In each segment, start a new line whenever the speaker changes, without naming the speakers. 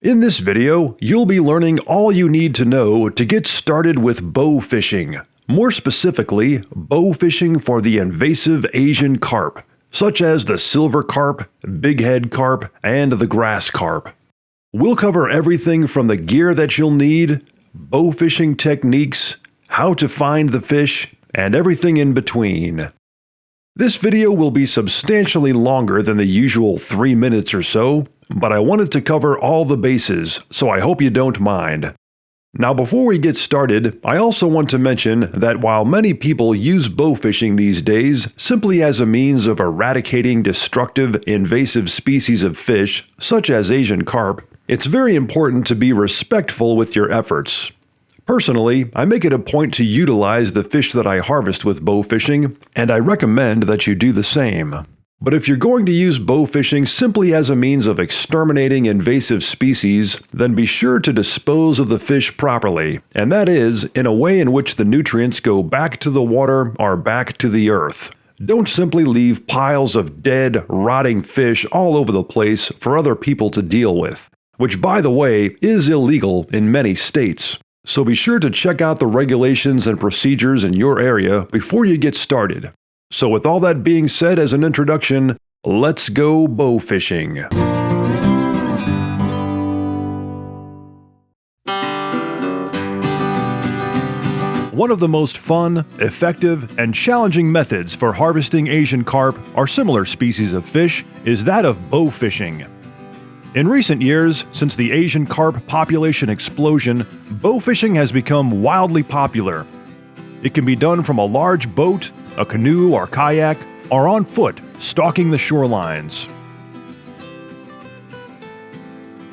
In this video, you'll be learning all you need to know to get started with bow fishing. More specifically, bow fishing for the invasive Asian carp, such as the silver carp, bighead carp, and the grass carp. We'll cover everything from the gear that you'll need, bow fishing techniques, how to find the fish, and everything in between. This video will be substantially longer than the usual 3 minutes or so, but I wanted to cover all the bases, so I hope you don't mind. Now before we get started, I also want to mention that while many people use bow fishing these days simply as a means of eradicating destructive, invasive species of fish, such as Asian carp, it's very important to be respectful with your efforts. Personally, I make it a point to utilize the fish that I harvest with bow fishing, and I recommend that you do the same. But if you're going to use bow fishing simply as a means of exterminating invasive species, then be sure to dispose of the fish properly, and that is, in a way in which the nutrients go back to the water or back to the earth. Don't simply leave piles of dead, rotting fish all over the place for other people to deal with, which by the way is illegal in many states. So be sure to check out the regulations and procedures in your area before you get started. So with all that being said as an introduction, let's go bow fishing. One of the most fun, effective, and challenging methods for harvesting Asian carp or similar species of fish is that of bow fishing. In recent years, since the Asian carp population explosion, bow fishing has become wildly popular. It can be done from a large boat, a canoe or kayak, or on foot, stalking the shorelines.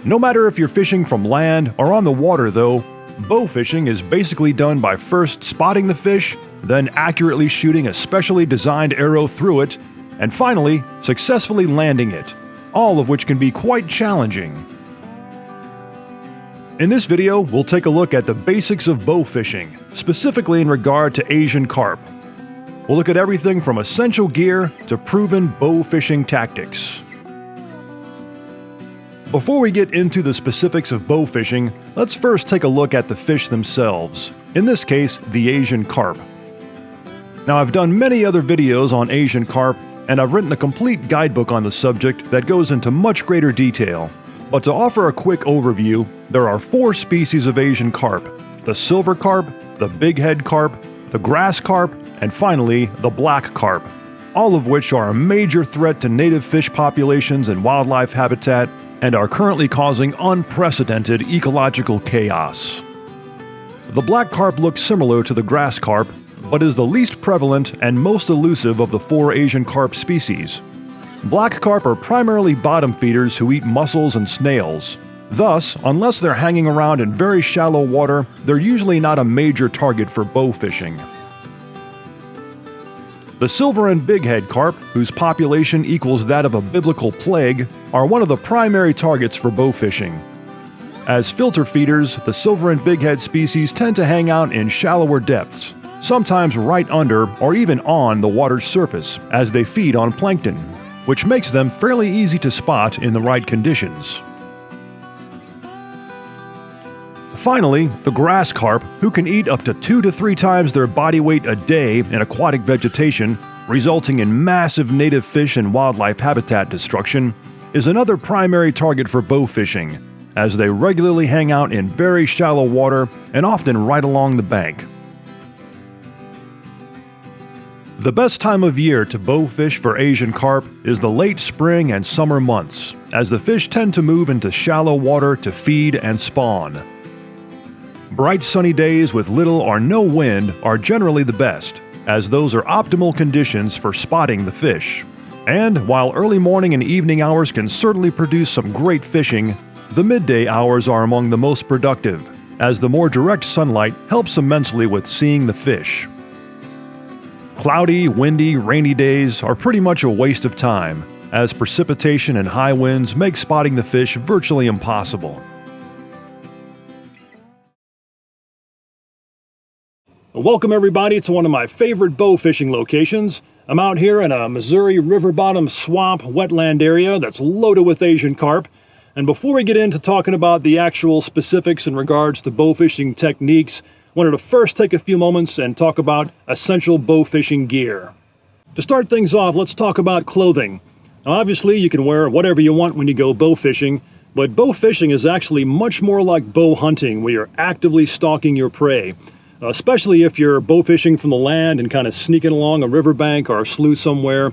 No matter if you're fishing from land or on the water though, bow fishing is basically done by first spotting the fish, then accurately shooting a specially designed arrow through it, and finally, successfully landing it, all of which can be quite challenging. In this video, we'll take a look at the basics of bow fishing, specifically in regard to Asian carp. We'll look at everything from essential gear to proven bow fishing tactics. Before we get into the specifics of bow fishing, let's first take a look at the fish themselves, in this case, the Asian carp. Now, I've done many other videos on Asian carp, and I've written a complete guidebook on the subject that goes into much greater detail. But to offer a quick overview, there are 4 species of Asian carp: the silver carp, the bighead carp, the grass carp, and finally, the black carp, all of which are a major threat to native fish populations and wildlife habitat and are currently causing unprecedented ecological chaos. The black carp looks similar to the grass carp, but is the least prevalent and most elusive of the 4 Asian carp species. Black carp are primarily bottom feeders who eat mussels and snails. Thus, unless they're hanging around in very shallow water, they're usually not a major target for bow fishing. The silver and bighead carp, whose population equals that of a biblical plague, are one of the primary targets for bow fishing. As filter feeders, the silver and bighead species tend to hang out in shallower depths, sometimes right under or even on the water's surface as they feed on plankton, which makes them fairly easy to spot in the right conditions. Finally, the grass carp, who can eat up to 2 to 3 times their body weight a day in aquatic vegetation, resulting in massive native fish and wildlife habitat destruction, is another primary target for bow fishing, as they regularly hang out in very shallow water and often right along the bank. The best time of year to bow fish for Asian carp is the late spring and summer months, as the fish tend to move into shallow water to feed and spawn. Bright sunny days with little or no wind are generally the best, as those are optimal conditions for spotting the fish. And while early morning and evening hours can certainly produce some great fishing, the midday hours are among the most productive, as the more direct sunlight helps immensely with seeing the fish. Cloudy, windy, rainy days are pretty much a waste of time, as precipitation and high winds make spotting the fish virtually impossible. Welcome everybody to one of my favorite bow fishing locations. I'm out here in a Missouri river bottom swamp wetland area that's loaded with Asian carp.
And before we get into talking about the actual specifics in regards to bow fishing techniques, I wanted to first take a few moments and talk about essential bow fishing gear. To start things off, let's talk about clothing. Now, obviously, you can wear whatever you want when you go bow fishing, but bow fishing is actually much more like bow hunting, where you're actively stalking your prey. Especially if you're bow fishing from the land and kind of sneaking along a riverbank or a slough somewhere.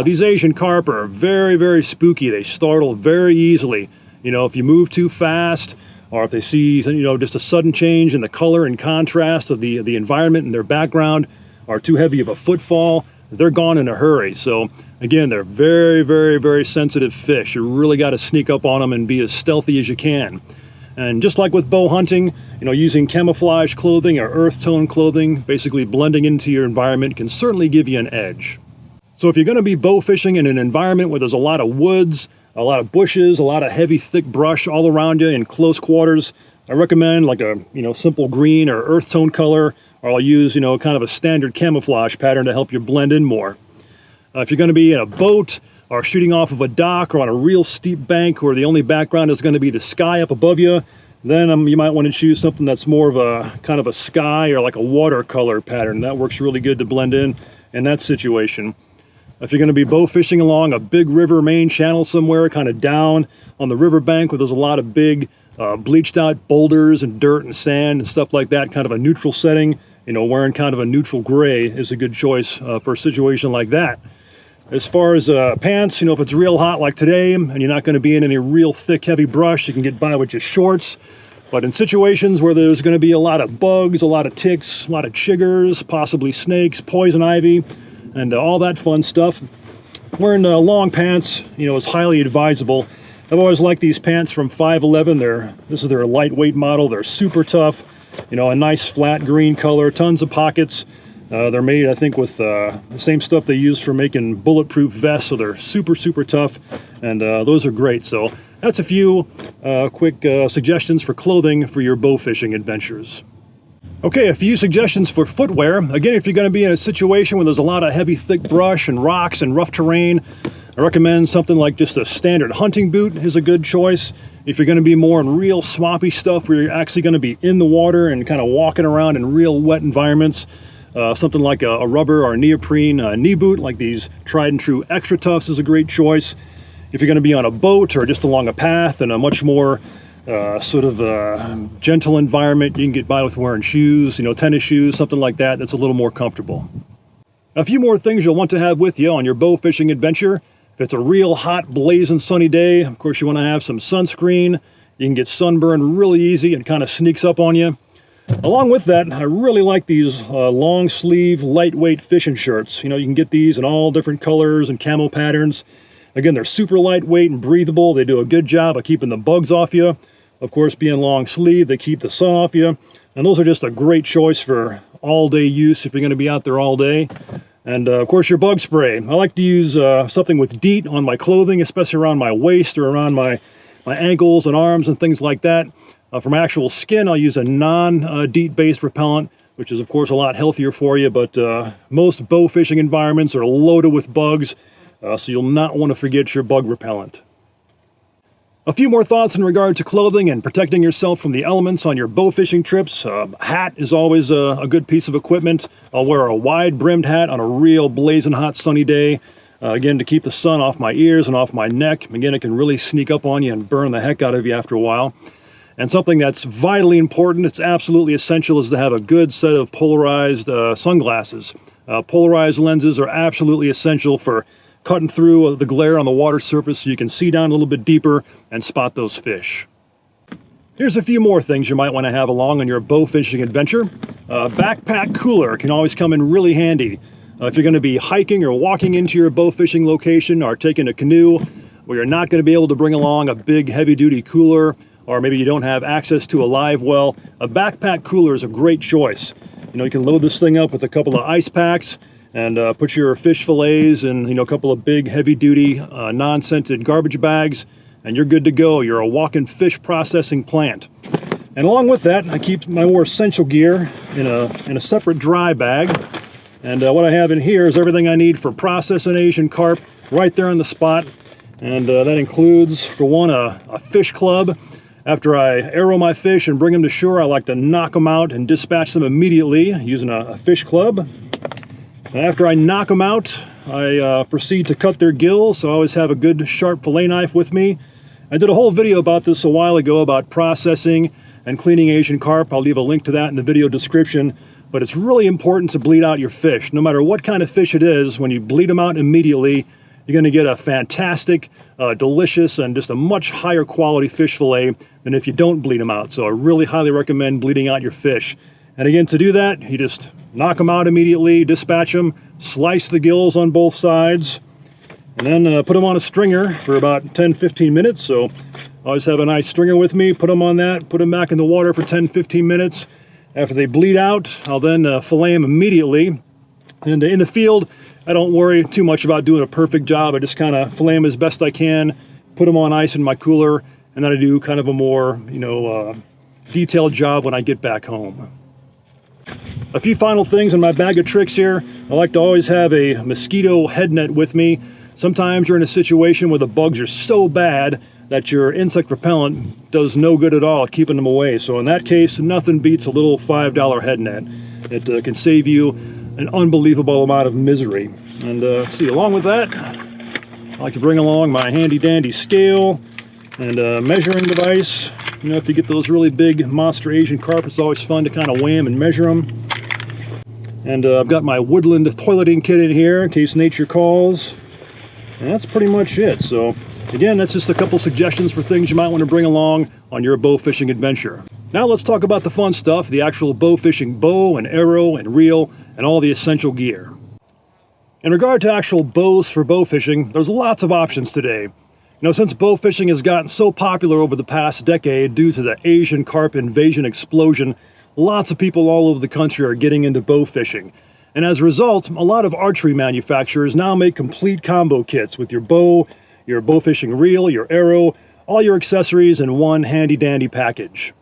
These Asian carp are very, very spooky. They startle very easily. You know, if you move too fast, or if they see, you know, just a sudden change in the color and contrast of the environment in their background, or too heavy of a footfall, they're gone in a hurry. So again, they're very, very, very sensitive fish. You really got to sneak up on them and be as stealthy as you can. And just like with bow hunting, you know, using camouflage clothing or earth tone clothing, basically blending into your environment, can certainly give you an edge. So if you're going to be bow fishing in an environment where there's a lot of woods, a lot of bushes, a lot of heavy thick brush all around you in close quarters, I recommend like a, you know, simple green or earth tone color, or I'll use, you know, kind of a standard camouflage pattern to help you blend in more. If you're going to be in a boat or shooting off of a dock or on a real steep bank where the only background is going to be the sky up above you, then you might want to choose something that's more of a kind of a sky or like a watercolor pattern. That works really good to blend in that situation. If you're going to be bow fishing along a big river main channel somewhere, kind of down on the riverbank where there's a lot of big bleached out boulders and dirt and sand and stuff like that, kind of a neutral setting, you know, wearing kind of a neutral gray is a good choice for a situation like that. As far as pants, you know, if it's real hot like today and you're not going to be in any real thick, heavy brush, you can get by with just shorts. But in situations where there's going to be a lot of bugs, a lot of ticks, a lot of chiggers, possibly snakes, poison ivy, and all that fun stuff, wearing long pants, you know, is highly advisable. I've always liked these pants from 511. This is their lightweight model. They're super tough, you know, a nice flat green color, tons of pockets. They're made, I think, with the same stuff they use for making bulletproof vests, so they're super, super tough, and those are great. So that's a few quick suggestions for clothing for your bow fishing adventures. Okay, a few suggestions for footwear. Again, if you're going to be in a situation where there's a lot of heavy, thick brush and rocks and rough terrain, I recommend something like just a standard hunting boot is a good choice. If you're going to be more in real swampy stuff where you're actually going to be in the water and kind of walking around in real wet environments, something like a rubber or neoprene knee boot, like these tried and true Extra Toughs, is a great choice. If you're going to be on a boat or just along a path in a much more gentle environment, you can get by with wearing shoes, you know, tennis shoes, something like that that's a little more comfortable. A few more things you'll want to have with you on your bow fishing adventure. If it's a real hot, blazing sunny day, of course you want to have some sunscreen. You can get sunburned really easy and kind of sneaks up on you. Along with that, I really like these long sleeve, lightweight fishing shirts. You know, you can get these in all different colors and camo patterns. Again, they're super lightweight and breathable. They do a good job of keeping the bugs off you. Of course, being long sleeve, they keep the sun off you. And those are just a great choice for all-day use if you're going to be out there all day. And of course, your bug spray. I like to use something with DEET on my clothing, especially around my waist or around my ankles and arms and things like that. For my actual skin, I'll use a non-DEET based repellent, which is of course a lot healthier for you, but most bow fishing environments are loaded with bugs, so you'll not want to forget your bug repellent. A few more thoughts in regard to clothing and protecting yourself from the elements on your bow fishing trips. A hat is always a good piece of equipment. I'll wear a wide-brimmed hat on a real blazing hot sunny day, again, to keep the sun off my ears and off my neck. Again, it can really sneak up on you and burn the heck out of you after a while. And something that's vitally important, it's absolutely essential, is to have a good set of polarized sunglasses. Polarized lenses are absolutely essential for cutting through the glare on the water surface so you can see down a little bit deeper and spot those fish. Here's a few more things you might want to have along on your bow fishing adventure. A backpack cooler can always come in really handy. If you're going to be hiking or walking into your bow fishing location or taking a canoe where you're not going to be able to bring along a big heavy-duty cooler, or maybe you don't have access to a live well, a backpack cooler is a great choice. You know, you can load this thing up with a couple of ice packs and put your fish fillets in, you know, a couple of big heavy-duty non-scented garbage bags, and you're good to go. You're a walking fish processing plant. And along with that, I keep my more essential gear in a separate dry bag. And what I have in here is everything I need for processing Asian carp right there on the spot. And that includes, for one, a fish club. After I arrow my fish and bring them to shore, I like to knock them out and dispatch them immediately using a fish club. And after I knock them out, I proceed to cut their gills, so I always have a good sharp fillet knife with me. I did a whole video about this a while ago about processing and cleaning Asian carp. I'll leave a link to that in the video description. But it's really important to bleed out your fish. No matter what kind of fish it is, when you bleed them out immediately, you're going to get a fantastic, delicious, and just a much higher quality fish fillet than if you don't bleed them out. So I really highly recommend bleeding out your fish. And again, to do that, you just knock them out immediately, dispatch them, slice the gills on both sides, and then put them on a stringer for about 10-15 minutes. So I always have a nice stringer with me, put them on that, put them back in the water for 10-15 minutes. After they bleed out, I'll then fillet them immediately. And in the field, I don't worry too much about doing a perfect job. I just kind of fillet them as best I can, put them on ice in my cooler, and then I do kind of a more, detailed job when I get back home. A few final things in my bag of tricks here. I like to always have a mosquito head net with me. Sometimes you're in a situation where the bugs are so bad that your insect repellent does no good at all at keeping them away. So in that case, nothing beats a little $5 head net. It can save you an unbelievable amount of misery. And let's see, along with that, I like to bring along my handy dandy scale and measuring device. You know, if you get those really big monster Asian carp, it's always fun to kind of weigh them and measure them. And I've got my woodland toileting kit in here in case nature calls. And that's pretty much it. So again, that's just a couple suggestions for things you might want to bring along on your bow fishing adventure. Now let's talk about the fun stuff, the actual bow fishing bow and arrow and reel and all the essential gear. In regard to actual bows for bow fishing, there's lots of options today. You know, since bow fishing has gotten so popular over the past decade due to the Asian carp invasion explosion, lots of people all over the country are getting into bow fishing. And as a result, a lot of archery manufacturers now make complete combo kits with your bow, your bow fishing reel, your arrow, all your accessories in one handy dandy package.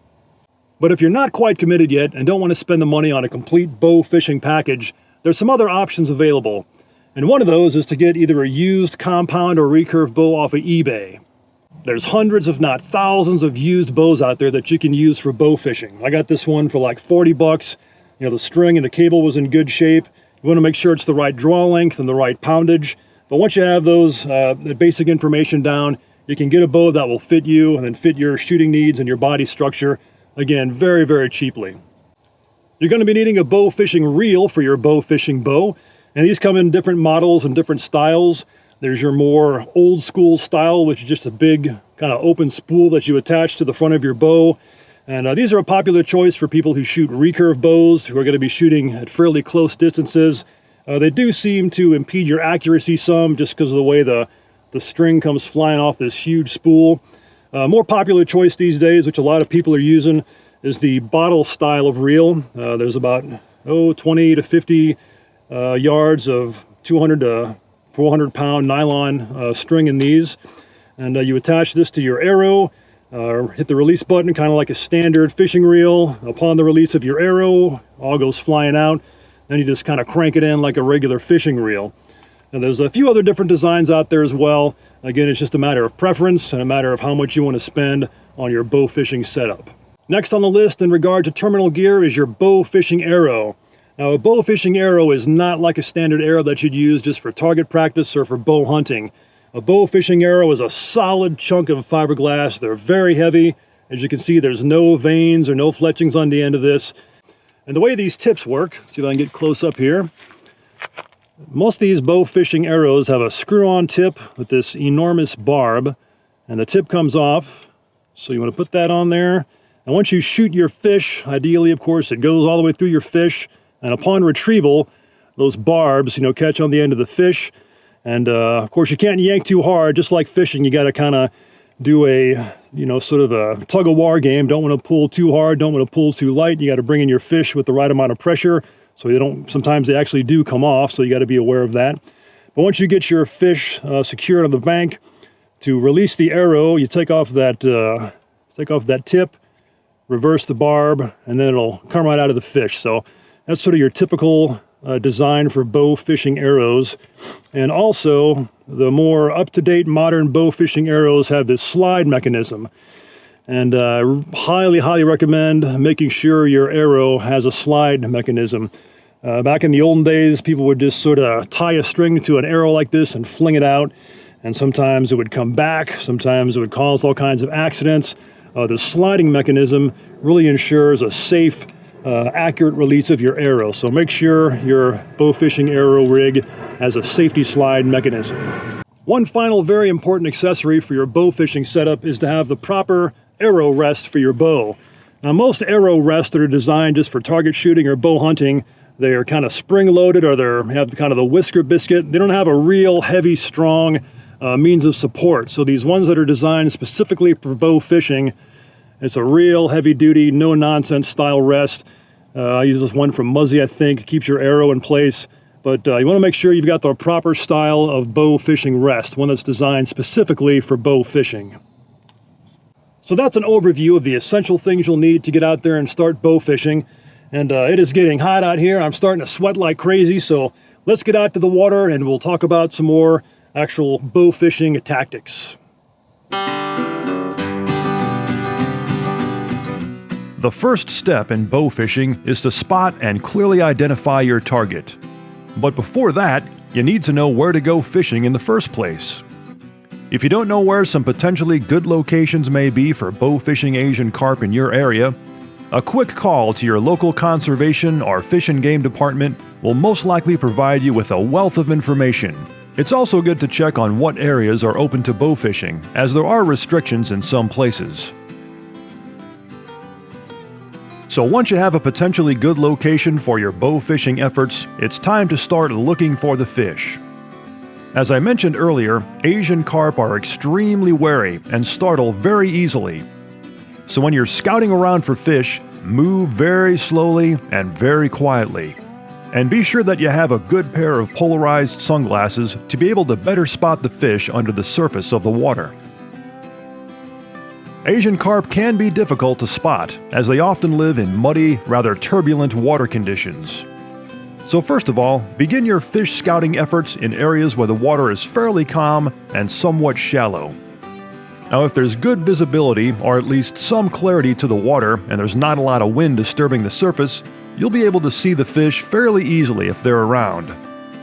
But if you're not quite committed yet and don't want to spend the money on a complete bow fishing package, there's some other options available. And one of those is to get either a used compound or recurve bow off of eBay. There's hundreds, if not thousands, of used bows out there that you can use for bow fishing. I got this one for like 40 bucks. You know, the string and the cable was in good shape. You want to make sure it's the right draw length and the right poundage. But once you have those the basic information down, you can get a bow that will fit you and then fit your shooting needs and your body structure. Again, very, very cheaply. You're going to be needing a bow fishing reel for your bow fishing bow. And these come in different models and different styles. There's your more old school style, which is just a big kind of open spool that you attach to the front of your bow. And these are a popular choice for people who shoot recurve bows, who are going to be shooting at fairly close distances. They do seem to impede your accuracy some just because of the way the string comes flying off this huge spool. More popular choice these days, which a lot of people are using, is the bottle style of reel. There's about 20 to 50 yards of 200 to 400 pound nylon string in these. And you attach this to your arrow, hit the release button kind of like a standard fishing reel. Upon the release of your arrow, all goes flying out. Then you just kind of crank it in like a regular fishing reel. And there's a few other different designs out there as well. Again, it's just a matter of preference and a matter of how much you want to spend on your bow fishing setup. Next on the list in regard to terminal gear is your bow fishing arrow. Now, a bow fishing arrow is not like a standard arrow that you'd use just for target practice or for bow hunting. A bow fishing arrow is a solid chunk of fiberglass. They're very heavy. As you can see, there's no vanes or no fletchings on the end of this. And the way these tips work, see if I can get close up here. Most of these bow fishing arrows have a screw-on tip with this enormous barb, and the tip comes off. So you want to put that on there. And once you shoot your fish, ideally, of course, it goes all the way through your fish. And upon retrieval, those barbs, catch on the end of the fish. And of course, you can't yank too hard. Just like fishing, you got to kind of do a, sort of a tug-of-war game. Don't want to pull too hard. Don't want to pull too light. You got to bring in your fish with the right amount of pressure. So they don't. Sometimes they actually do come off. So you got to be aware of that. But once you get your fish secured on the bank, to release the arrow, you take off that tip, reverse the barb, and then it'll come right out of the fish. So that's sort of your typical designed for bow fishing arrows. And also, the more up-to-date modern bow fishing arrows have this slide mechanism. And highly recommend making sure your arrow has a slide mechanism. Back in the olden days, people would just sort of tie a string to an arrow like this and fling it out. And sometimes it would come back. Sometimes it would cause all kinds of accidents. The sliding mechanism really ensures a safe, accurate release of your arrow. So make sure your bow fishing arrow rig has a safety slide mechanism. One final very important accessory for your bow fishing setup is to have the proper arrow rest for your bow. Now, most arrow rests that are designed just for target shooting or bow hunting, they are kind of spring-loaded, or they have kind of the whisker biscuit. They don't have a real heavy, strong means of support. So these ones that are designed specifically for bow fishing, it's a real heavy-duty, no-nonsense style rest. I use this one from Muzzy, I think. It keeps your arrow in place. But you want to make sure you've got the proper style of bow fishing rest, one that's designed specifically for bow fishing. So that's an overview of the essential things you'll need to get out there and start bow fishing. And it is getting hot out here. I'm starting to sweat like crazy, so let's get out to the water and we'll talk about some more actual bow fishing tactics.
The first step in bow fishing is to spot and clearly identify your target. But before that, you need to know where to go fishing in the first place. If you don't know where some potentially good locations may be for bow fishing Asian carp in your area, a quick call to your local conservation or fish and game department will most likely provide you with a wealth of information. It's also good to check on what areas are open to bow fishing, as there are restrictions in some places. So once you have a potentially good location for your bow fishing efforts, it's time to start looking for the fish. As I mentioned earlier, Asian carp are extremely wary and startle very easily. So when you're scouting around for fish, move very slowly and very quietly. And be sure that you have a good pair of polarized sunglasses to be able to better spot the fish under the surface of the water. Asian carp can be difficult to spot, as they often live in muddy, rather turbulent water conditions. So first of all, begin your fish scouting efforts in areas where the water is fairly calm and somewhat shallow. Now, if there's good visibility, or at least some clarity to the water, and there's not a lot of wind disturbing the surface, you'll be able to see the fish fairly easily if they're around.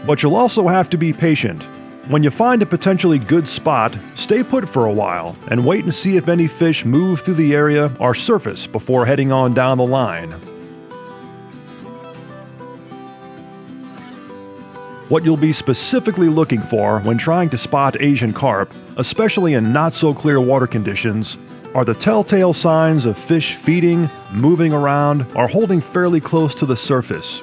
But you'll also have to be patient. When you find a potentially good spot, stay put for a while and wait and see if any fish move through the area or surface before heading on down the line. What you'll be specifically looking for when trying to spot Asian carp, especially in not-so-clear water conditions, are the telltale signs of fish feeding, moving around, or holding fairly close to the surface.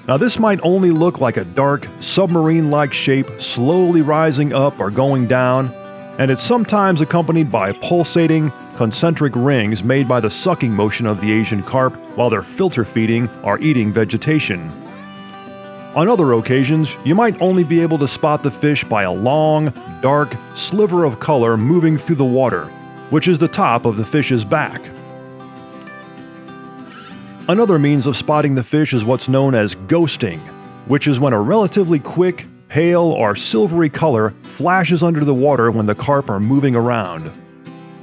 Now, this might only look like a dark, submarine-like shape slowly rising up or going down, and it's sometimes accompanied by pulsating, concentric rings made by the sucking motion of the Asian carp while they're filter feeding or eating vegetation. On other occasions, you might only be able to spot the fish by a long, dark sliver of color moving through the water, which is the top of the fish's back. Another means of spotting the fish is what's known as ghosting, which is when a relatively quick, pale, or silvery color flashes under the water when the carp are moving around.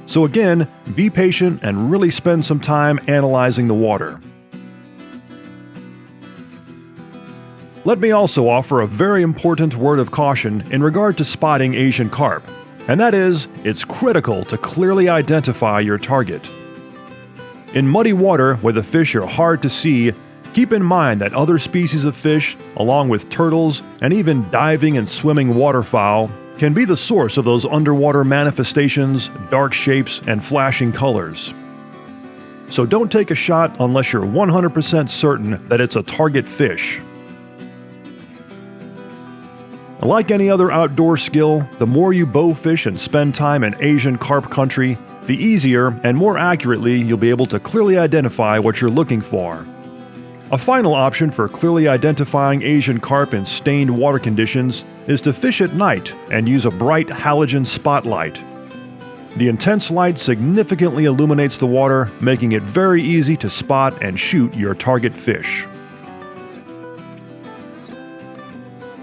So again, be patient and really spend some time analyzing the water. Let me also offer a very important word of caution in regard to spotting Asian carp, and that is, it's critical to clearly identify your target. In muddy water where the fish are hard to see, keep in mind that other species of fish, along with turtles and even diving and swimming waterfowl, can be the source of those underwater manifestations, dark shapes, and flashing colors. So don't take a shot unless you're 100% certain that it's a target fish. Like any other outdoor skill, the more you bow fish and spend time in Asian carp country, the easier and more accurately you'll be able to clearly identify what you're looking for. A final option for clearly identifying Asian carp in stained water conditions is to fish at night and use a bright halogen spotlight. The intense light significantly illuminates the water, making it very easy to spot and shoot your target fish.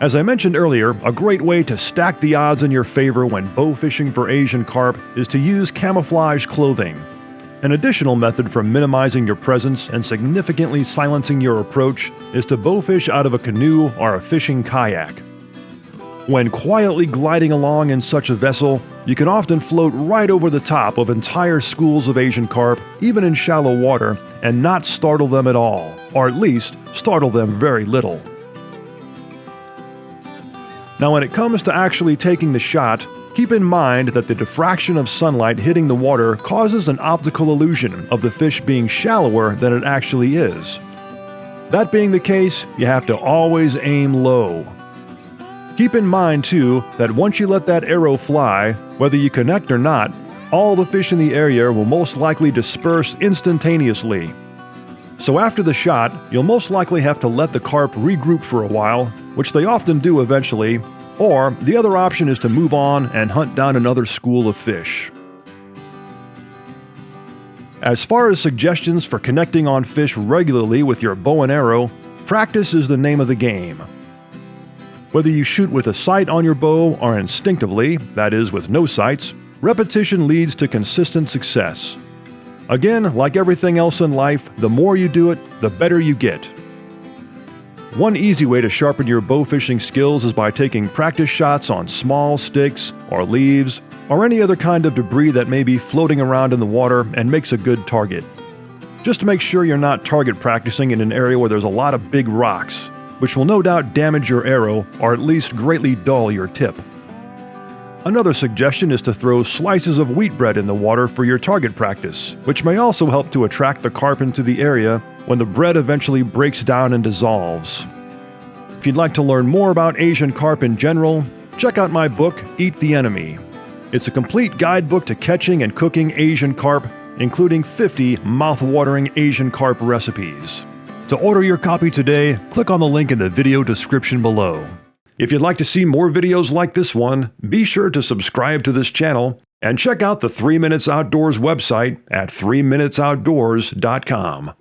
As I mentioned earlier, a great way to stack the odds in your favor when bow fishing for Asian carp is to use camouflage clothing. An additional method for minimizing your presence and significantly silencing your approach is to bowfish out of a canoe or a fishing kayak. When quietly gliding along in such a vessel, you can often float right over the top of entire schools of Asian carp, even in shallow water, and not startle them at all, or at least startle them very little. Now, when it comes to actually taking the shot, keep in mind that the diffraction of sunlight hitting the water causes an optical illusion of the fish being shallower than it actually is. That being the case, you have to always aim low. Keep in mind, too, that once you let that arrow fly, whether you connect or not, all the fish in the area will most likely disperse instantaneously. So after the shot, you'll most likely have to let the carp regroup for a while, which they often do eventually, or the other option is to move on and hunt down another school of fish. As far as suggestions for connecting on fish regularly with your bow and arrow, practice is the name of the game. Whether you shoot with a sight on your bow or instinctively, that is, with no sights, repetition leads to consistent success. Again, like everything else in life, the more you do it, the better you get. One easy way to sharpen your bow fishing skills is by taking practice shots on small sticks or leaves or any other kind of debris that may be floating around in the water and makes a good target. Just make sure you're not target practicing in an area where there's a lot of big rocks, which will no doubt damage your arrow or at least greatly dull your tip. Another suggestion is to throw slices of wheat bread in the water for your target practice, which may also help to attract the carp into the area when the bread eventually breaks down and dissolves. If you'd like to learn more about Asian carp in general, check out my book, Eat the Enemy. It's a complete guidebook to catching and cooking Asian carp, including 50 mouth-watering Asian carp recipes. To order your copy today, click on the link in the video description below. If you'd like to see more videos like this one, be sure to subscribe to this channel and check out the 3 Minutes Outdoors website at 3minutesoutdoors.com.